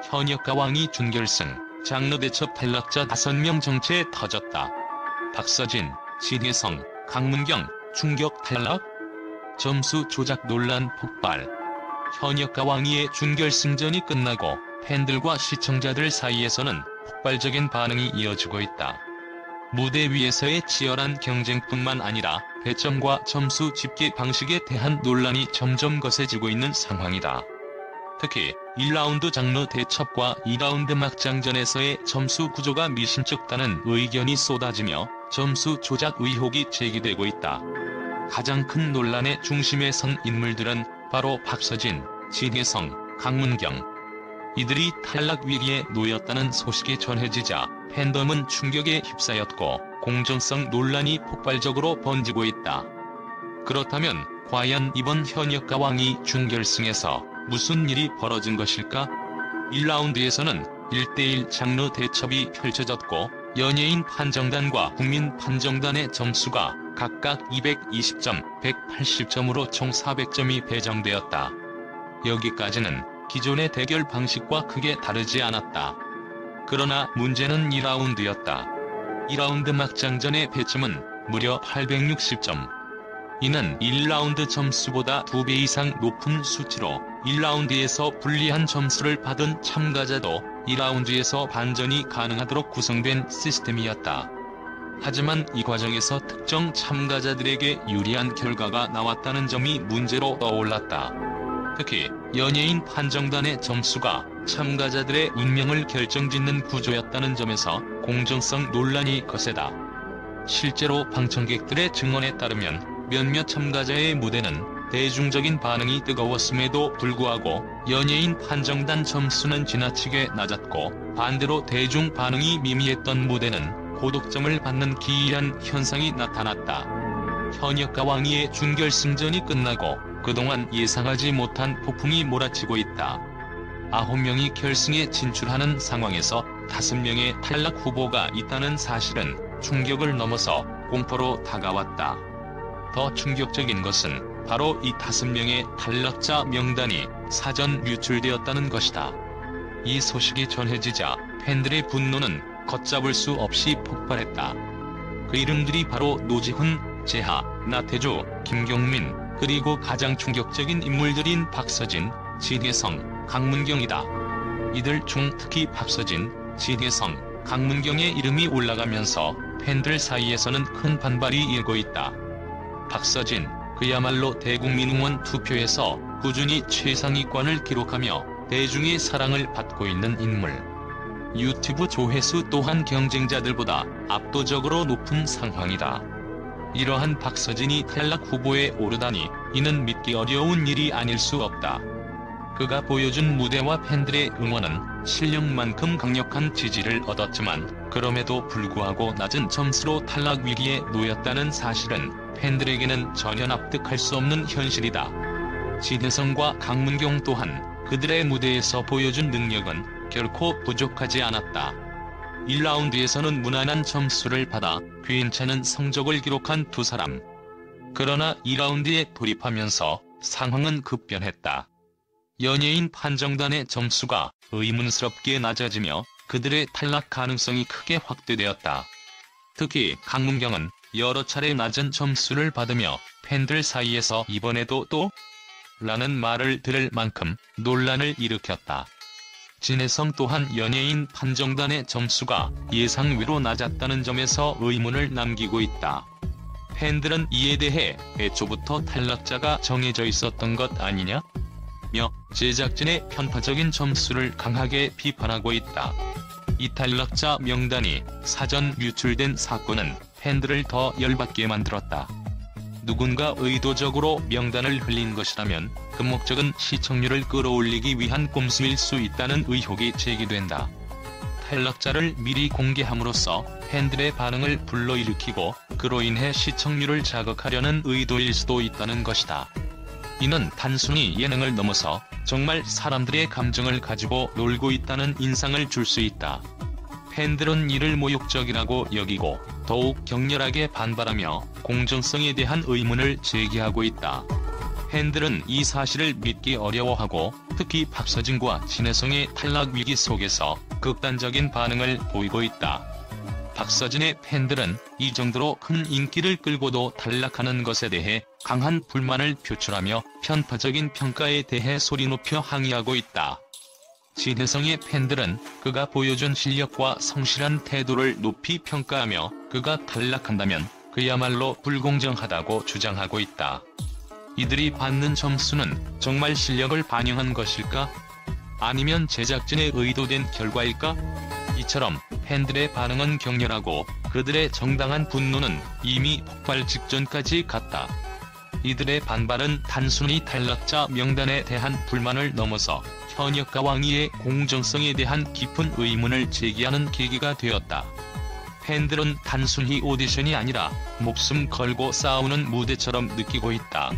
현역과 왕이 준결승, 장르 대첩 탈락자 5명 정체에 터졌다. 박서진, 진혜성, 강문경, 충격 탈락? 점수 조작 논란 폭발. 현역과 왕이의 준결승전이 끝나고 팬들과 시청자들 사이에서는 폭발적인 반응이 이어지고 있다. 무대 위에서의 치열한 경쟁뿐만 아니라 배점과 점수 집계 방식에 대한 논란이 점점 거세지고 있는 상황이다. 특히 1라운드 장르 대첩과 2라운드 막장전에서의 점수 구조가 미심쩍다는 의견이 쏟아지며 점수 조작 의혹이 제기되고 있다. 가장 큰 논란의 중심에 선 인물들은 바로 박서진, 진혜성, 강문경. 이들이 탈락 위기에 놓였다는 소식이 전해지자 팬덤은 충격에 휩싸였고 공정성 논란이 폭발적으로 번지고 있다. 그렇다면 과연 이번 현역과 왕이 준결승에서 무슨 일이 벌어진 것일까? 1라운드에서는 1대1 장르 대첩이 펼쳐졌고 연예인 판정단과 국민 판정단의 점수가 각각 220점, 180점으로 총 400점이 배정되었다. 여기까지는 기존의 대결 방식과 크게 다르지 않았다. 그러나 문제는 2라운드였다. 2라운드 막장전의 배점은 무려 860점. 이는 1라운드 점수보다 2배 이상 높은 수치로 1라운드에서 불리한 점수를 받은 참가자도 2라운드에서 반전이 가능하도록 구성된 시스템이었다. 하지만 이 과정에서 특정 참가자들에게 유리한 결과가 나왔다는 점이 문제로 떠올랐다. 특히 연예인 판정단의 점수가 참가자들의 운명을 결정짓는 구조였다는 점에서 공정성 논란이 거세다. 실제로 방청객들의 증언에 따르면 몇몇 참가자의 무대는 대중적인 반응이 뜨거웠음에도 불구하고 연예인 판정단 점수는 지나치게 낮았고 반대로 대중 반응이 미미했던 무대는 고득점을 받는 기이한 현상이 나타났다. 현역과 왕이의 준결승전이 끝나고 그동안 예상하지 못한 폭풍이 몰아치고 있다. 9명이 결승에 진출하는 상황에서 5명의 탈락 후보가 있다는 사실은 충격을 넘어서 공포로 다가왔다. 더 충격적인 것은 바로 이 5명의 탈락자 명단이 사전 유출되었다는 것이다. 이 소식이 전해지자 팬들의 분노는 걷잡을 수 없이 폭발했다. 그 이름들이 바로 노지훈, 재하, 나태주, 김경민, 그리고 가장 충격적인 인물들인 박서진, 진혜성, 강문경이다. 이들 중 특히 박서진, 진혜성, 강문경의 이름이 올라가면서 팬들 사이에서는 큰 반발이 일고 있다. 박서진, 그야말로 대국민 응원 투표에서 꾸준히 최상위권을 기록하며 대중의 사랑을 받고 있는 인물. 유튜브 조회수 또한 경쟁자들보다 압도적으로 높은 상황이다. 이러한 박서진이 탈락 후보에 오르다니 이는 믿기 어려운 일이 아닐 수 없다. 그가 보여준 무대와 팬들의 응원은 실력만큼 강력한 지지를 얻었지만 그럼에도 불구하고 낮은 점수로 탈락 위기에 놓였다는 사실은 팬들에게는 전혀 납득할 수 없는 현실이다. 진혜성과 강문경 또한 그들의 무대에서 보여준 능력은 결코 부족하지 않았다. 1라운드에서는 무난한 점수를 받아 괜찮은 성적을 기록한 두 사람. 그러나 2라운드에 돌입하면서 상황은 급변했다. 연예인 판정단의 점수가 의문스럽게 낮아지며 그들의 탈락 가능성이 크게 확대되었다. 특히 강문경은 여러 차례 낮은 점수를 받으며 팬들 사이에서 이번에도 또? 라는 말을 들을 만큼 논란을 일으켰다. 진혜성 또한 연예인 판정단의 점수가 예상외로 낮았다는 점에서 의문을 남기고 있다. 팬들은 이에 대해 애초부터 탈락자가 정해져 있었던 것 아니냐? 며 제작진의 편파적인 점수를 강하게 비판하고 있다. 이 탈락자 명단이 사전 유출된 사건은 팬들을 더 열받게 만들었다. 누군가 의도적으로 명단을 흘린 것이라면 그 목적은 시청률을 끌어올리기 위한 꼼수일 수 있다는 의혹이 제기된다. 탈락자를 미리 공개함으로써 팬들의 반응을 불러일으키고 그로 인해 시청률을 자극하려는 의도일 수도 있다는 것이다. 이는 단순히 예능을 넘어서 정말 사람들의 감정을 가지고 놀고 있다는 인상을 줄 수 있다. 팬들은 이를 모욕적이라고 여기고 더욱 격렬하게 반발하며 공정성에 대한 의문을 제기하고 있다. 팬들은 이 사실을 믿기 어려워하고 특히 박서진과 진혜성의 탈락 위기 속에서 극단적인 반응을 보이고 있다. 박서진의 팬들은 이 정도로 큰 인기를 끌고도 탈락하는 것에 대해 강한 불만을 표출하며 편파적인 평가에 대해 소리 높여 항의하고 있다. 진혜성의 팬들은 그가 보여준 실력과 성실한 태도를 높이 평가하며 그가 탈락한다면 그야말로 불공정하다고 주장하고 있다. 이들이 받는 점수는 정말 실력을 반영한 것일까? 아니면 제작진의 의도된 결과일까? 이처럼 팬들의 반응은 격렬하고 그들의 정당한 분노는 이미 폭발 직전까지 갔다. 이들의 반발은 단순히 탈락자 명단에 대한 불만을 넘어서 현역과 왕위의 공정성에 대한 깊은 의문을 제기하는 계기가 되었다. 팬들은 단순히 오디션이 아니라 목숨 걸고 싸우는 무대처럼 느끼고 있다.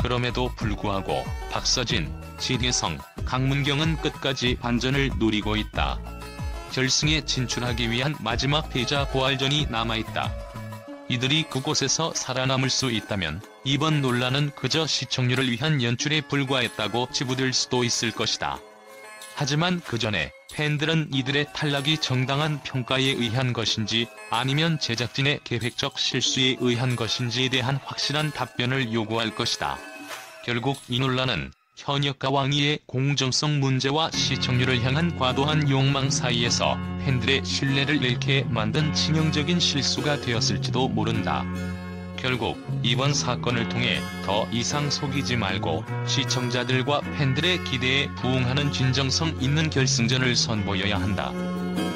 그럼에도 불구하고 박서진, 진혜성, 강문경은 끝까지 반전을 노리고 있다. 결승에 진출하기 위한 마지막 패자 부활전이 남아있다. 이들이 그곳에서 살아남을 수 있다면 이번 논란은 그저 시청률을 위한 연출에 불과했다고 치부될 수도 있을 것이다. 하지만 그 전에 팬들은 이들의 탈락이 정당한 평가에 의한 것인지 아니면 제작진의 계획적 실수에 의한 것인지에 대한 확실한 답변을 요구할 것이다. 결국 이 논란은 현역과 왕위의 공정성 문제와 시청률을 향한 과도한 욕망 사이에서 팬들의 신뢰를 잃게 만든 치명적인 실수가 되었을지도 모른다. 결국 이번 사건을 통해 더 이상 속이지 말고 시청자들과 팬들의 기대에 부응하는 진정성 있는 결승전을 선보여야 한다.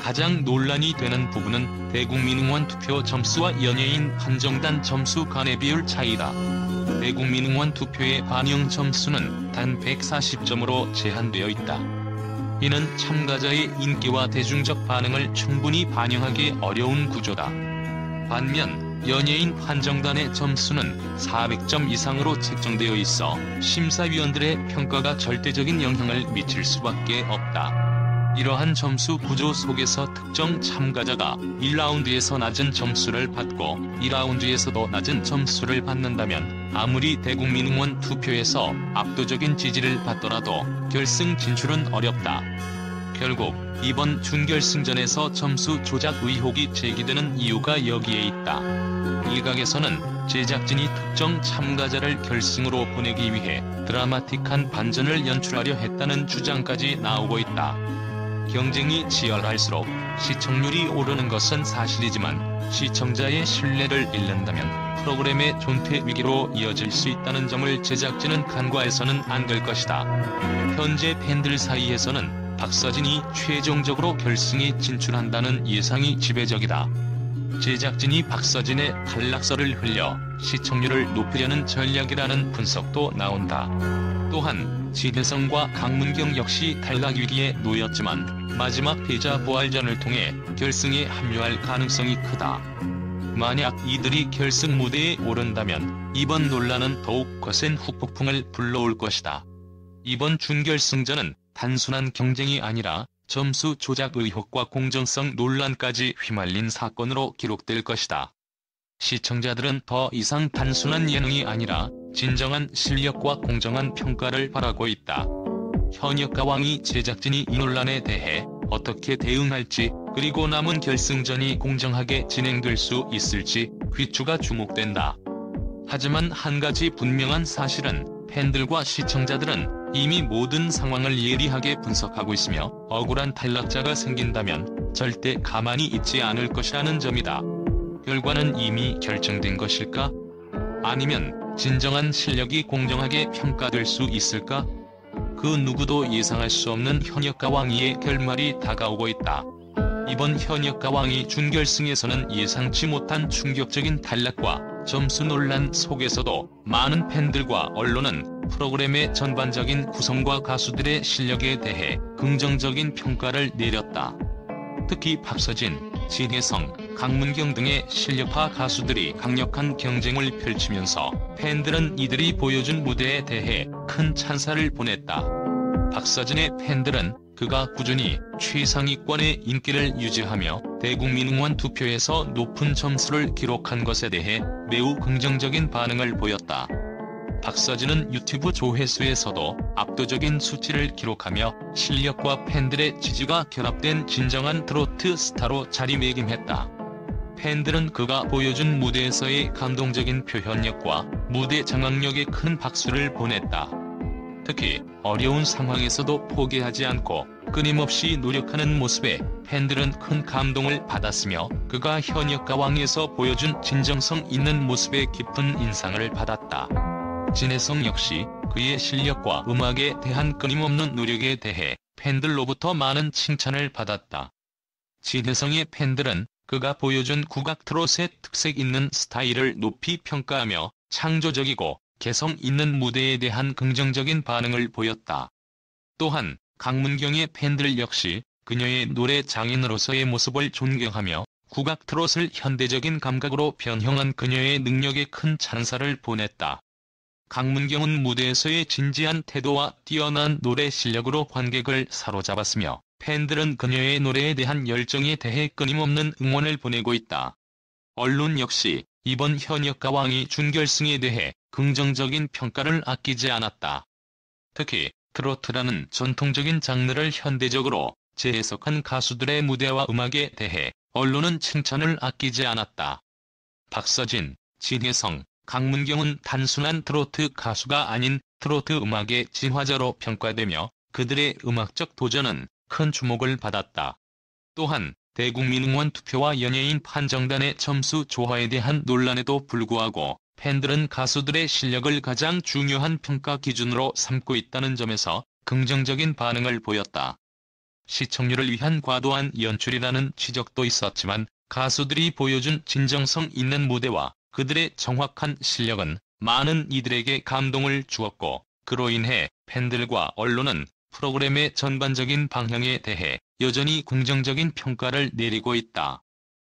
가장 논란이 되는 부분은 대국민응원 투표 점수와 연예인 판정단 점수 간의 비율 차이다. 대국민응원 투표의 반영 점수는 단 140점으로 제한되어 있다. 이는 참가자의 인기와 대중적 반응을 충분히 반영하기 어려운 구조다. 반면 연예인 판정단의 점수는 400점 이상으로 책정되어 있어 심사위원들의 평가가 절대적인 영향을 미칠 수밖에 없다. 이러한 점수 구조 속에서 특정 참가자가 1라운드에서 낮은 점수를 받고 2라운드에서도 낮은 점수를 받는다면 아무리 대국민응원 투표에서 압도적인 지지를 받더라도 결승 진출은 어렵다. 결국 이번 준결승전에서 점수 조작 의혹이 제기되는 이유가 여기에 있다. 일각에서는 제작진이 특정 참가자를 결승으로 보내기 위해 드라마틱한 반전을 연출하려 했다는 주장까지 나오고 있다. 경쟁이 치열할수록 시청률이 오르는 것은 사실이지만 시청자의 신뢰를 잃는다면 프로그램의 존폐 위기로 이어질 수 있다는 점을 제작진은 간과해서는 안 될 것이다. 현재 팬들 사이에서는 박서진이 최종적으로 결승에 진출한다는 예상이 지배적이다. 제작진이 박서진의 탈락설을 흘려 시청률을 높이려는 전략이라는 분석도 나온다. 또한 진혜성과 강문경 역시 탈락 위기에 놓였지만 마지막 패자 부활전을 통해 결승에 합류할 가능성이 크다. 만약 이들이 결승 무대에 오른다면 이번 논란은 더욱 거센 후폭풍을 불러올 것이다. 이번 준결승전은 단순한 경쟁이 아니라 점수 조작 의혹과 공정성 논란까지 휘말린 사건으로 기록될 것이다. 시청자들은 더 이상 단순한 예능이 아니라 진정한 실력과 공정한 평가를 바라고 있다. 현역과 왕위 제작진이 이 논란에 대해 어떻게 대응할지 그리고 남은 결승전이 공정하게 진행될 수 있을지 귀추가 주목된다. 하지만 한 가지 분명한 사실은 팬들과 시청자들은 이미 모든 상황을 예리하게 분석하고 있으며 억울한 탈락자가 생긴다면 절대 가만히 있지 않을 것이라는 점이다. 결과는 이미 결정된 것일까? 아니면 진정한 실력이 공정하게 평가될 수 있을까? 그 누구도 예상할 수 없는 현역과 왕위의 결말이 다가오고 있다. 이번 현역과 왕위 준결승에서는 예상치 못한 충격적인 탈락과 점수 논란 속에서도 많은 팬들과 언론은 프로그램의 전반적인 구성과 가수들의 실력에 대해 긍정적인 평가를 내렸다. 특히 박서진, 진혜성, 강문경 등의 실력파 가수들이 강력한 경쟁을 펼치면서 팬들은 이들이 보여준 무대에 대해 큰 찬사를 보냈다. 박서진의 팬들은 그가 꾸준히 최상위권의 인기를 유지하며 대국민응원 투표에서 높은 점수를 기록한 것에 대해 매우 긍정적인 반응을 보였다. 박서진은 유튜브 조회수에서도 압도적인 수치를 기록하며 실력과 팬들의 지지가 결합된 진정한 트로트 스타로 자리매김했다. 팬들은 그가 보여준 무대에서의 감동적인 표현력과 무대 장악력에 큰 박수를 보냈다. 특히 어려운 상황에서도 포기하지 않고 끊임없이 노력하는 모습에 팬들은 큰 감동을 받았으며 그가 현역가왕에서 보여준 진정성 있는 모습에 깊은 인상을 받았다. 진혜성 역시 그의 실력과 음악에 대한 끊임없는 노력에 대해 팬들로부터 많은 칭찬을 받았다. 진혜성의 팬들은 그가 보여준 국악 트롯의 특색 있는 스타일을 높이 평가하며 창조적이고 개성 있는 무대에 대한 긍정적인 반응을 보였다. 또한 강문경의 팬들 역시 그녀의 노래 장인으로서의 모습을 존경하며 국악 트롯을 현대적인 감각으로 변형한 그녀의 능력에 큰 찬사를 보냈다. 강문경은 무대에서의 진지한 태도와 뛰어난 노래 실력으로 관객을 사로잡았으며 팬들은 그녀의 노래에 대한 열정에 대해 끊임없는 응원을 보내고 있다. 언론 역시 이번 현역가왕이 준결승에 대해 긍정적인 평가를 아끼지 않았다. 특히 트로트라는 전통적인 장르를 현대적으로 재해석한 가수들의 무대와 음악에 대해 언론은 칭찬을 아끼지 않았다. 박서진, 진혜성, 강문경은 단순한 트로트 가수가 아닌 트로트 음악의 진화자로 평가되며 그들의 음악적 도전은 큰 주목을 받았다. 또한 대국민 응원 투표와 연예인 판정단의 점수 조화에 대한 논란에도 불구하고 팬들은 가수들의 실력을 가장 중요한 평가 기준으로 삼고 있다는 점에서 긍정적인 반응을 보였다. 시청률을 위한 과도한 연출이라는 지적도 있었지만 가수들이 보여준 진정성 있는 무대와 그들의 정확한 실력은 많은 이들에게 감동을 주었고 그로 인해 팬들과 언론은 프로그램의 전반적인 방향에 대해 여전히 긍정적인 평가를 내리고 있다.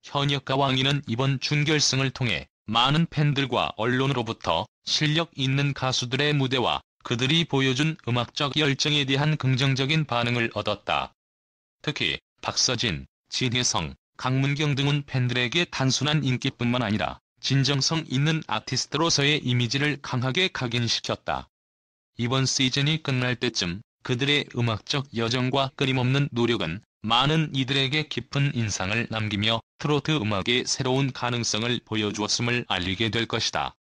현역가왕이는 이번 준결승을 통해 많은 팬들과 언론으로부터 실력 있는 가수들의 무대와 그들이 보여준 음악적 열정에 대한 긍정적인 반응을 얻었다. 특히 박서진, 진혜성, 강문경 등은 팬들에게 단순한 인기뿐만 아니라 진정성 있는 아티스트로서의 이미지를 강하게 각인시켰다. 이번 시즌이 끝날 때쯤 그들의 음악적 여정과 끊임없는 노력은 많은 이들에게 깊은 인상을 남기며 트로트 음악의 새로운 가능성을 보여주었음을 알리게 될 것이다.